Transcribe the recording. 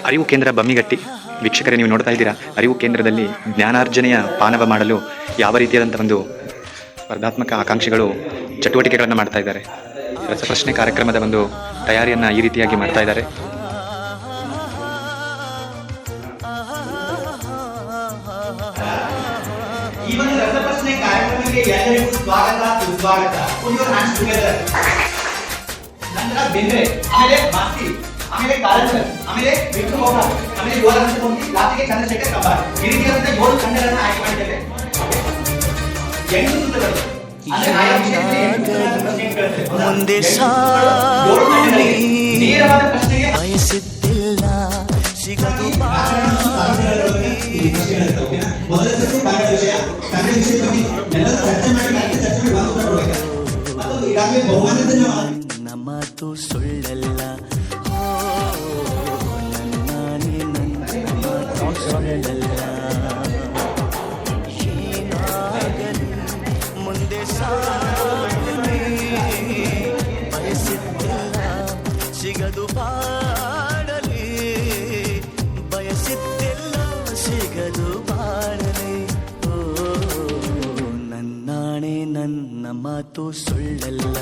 ಅರಿವು ಕೇಂದ್ರ ಬಮ್ಮಿಗಟ್ಟಿ. ವೀಕ್ಷಕರೇ, ನೀವು ನೋಡ್ತಾ ಇದ್ದೀರಾ, ಅರಿವು ಕೇಂದ್ರದಲ್ಲಿ ಜ್ಞಾನಾರ್ಜನೆಯ ಪಾನವ ಮಾಡಲು ಯಾವ ರೀತಿಯಾದಂಥ ಒಂದು ಸ್ಪರ್ಧಾತ್ಮಕ ಆಕಾಂಕ್ಷಿಗಳು ಚಟುವಟಿಕೆಗಳನ್ನು ಮಾಡ್ತಾ ಇದ್ದಾರೆ. ರಸಪ್ರಶ್ನೆ ಕಾರ್ಯಕ್ರಮದ ಒಂದು ತಯಾರಿಯನ್ನು ಈ ರೀತಿಯಾಗಿ ಮಾಡ್ತಾ ಇದ್ದಾರೆ. ಈ ಒಂದು ರಸಪ್ರಶ್ನೆ ಕಾರ್ಯಕ್ರಮಕ್ಕೆ ಎಲ್ಲರಿಗೂ ಸ್ವಾಗತ ಸುಸ್ವಾಗತ. Put your hands together. ನಂತರ ಬೆಂದ್ರೆ, ಆಮೇಲೆ ಮಾಸ್ತಿ, ಆಮೇಲೆ ಕಾರಂಜರ್, ಆಮೇಲೆ ವಿಷ್ಣು ಮೋಹ, ಆಮೇಲೆ ಯೋರಾಂಶ ಕೊಂಡಿ, ಲಾಸ್ಟಿಗೆ ಚಂದ್ರಶೇಖರ್ ಕಂಬಾರ್. ಈ ರೀತಿಯಾದಂತಹ 7 ತಂಡಗಳನ್ನು ಆಯ್ಕೆ ಮಾಡಿದ್ದೇವೆ. 8 ಸುತ್ತುಗಳು. ಅಂದ್ರೆ ಆಯಾ ವಿಷಯದಲ್ಲಿ 8 ಪ್ರಶ್ನೆ ಕೇಳುತ್ತೆ. ಮುಂದೆ ಸಾಗಿ ನೇರವಾದ ಪ್ರಶ್ನೆಗೆ ಬಯಸುತ್ತಿಲ್ಲ ಸಿಗದು ನನ್ನ ಮಾತು ಸುಳ್ಳಲ್ಲ, ನನ್ನಾನೇ ನನ್ನ ಮಾತು ಸುಳ್ಳಲ್ಲ. ಏನಾಗಲಿ ಮುಂದೆ ಸಾಗಲಿ, ಬಯಸುತ್ತಿಲ್ಲ ಸಿಗದು ಬಾಡಲಿ, ಬಯಸುತ್ತಿಲ್ಲ ಸಿಗದು ಬಾಡಲಿ. ಓ ನನ್ನಾಣೆ ನನ್ನ ಮಾತು ಸುಳ್ಳಲ್ಲ.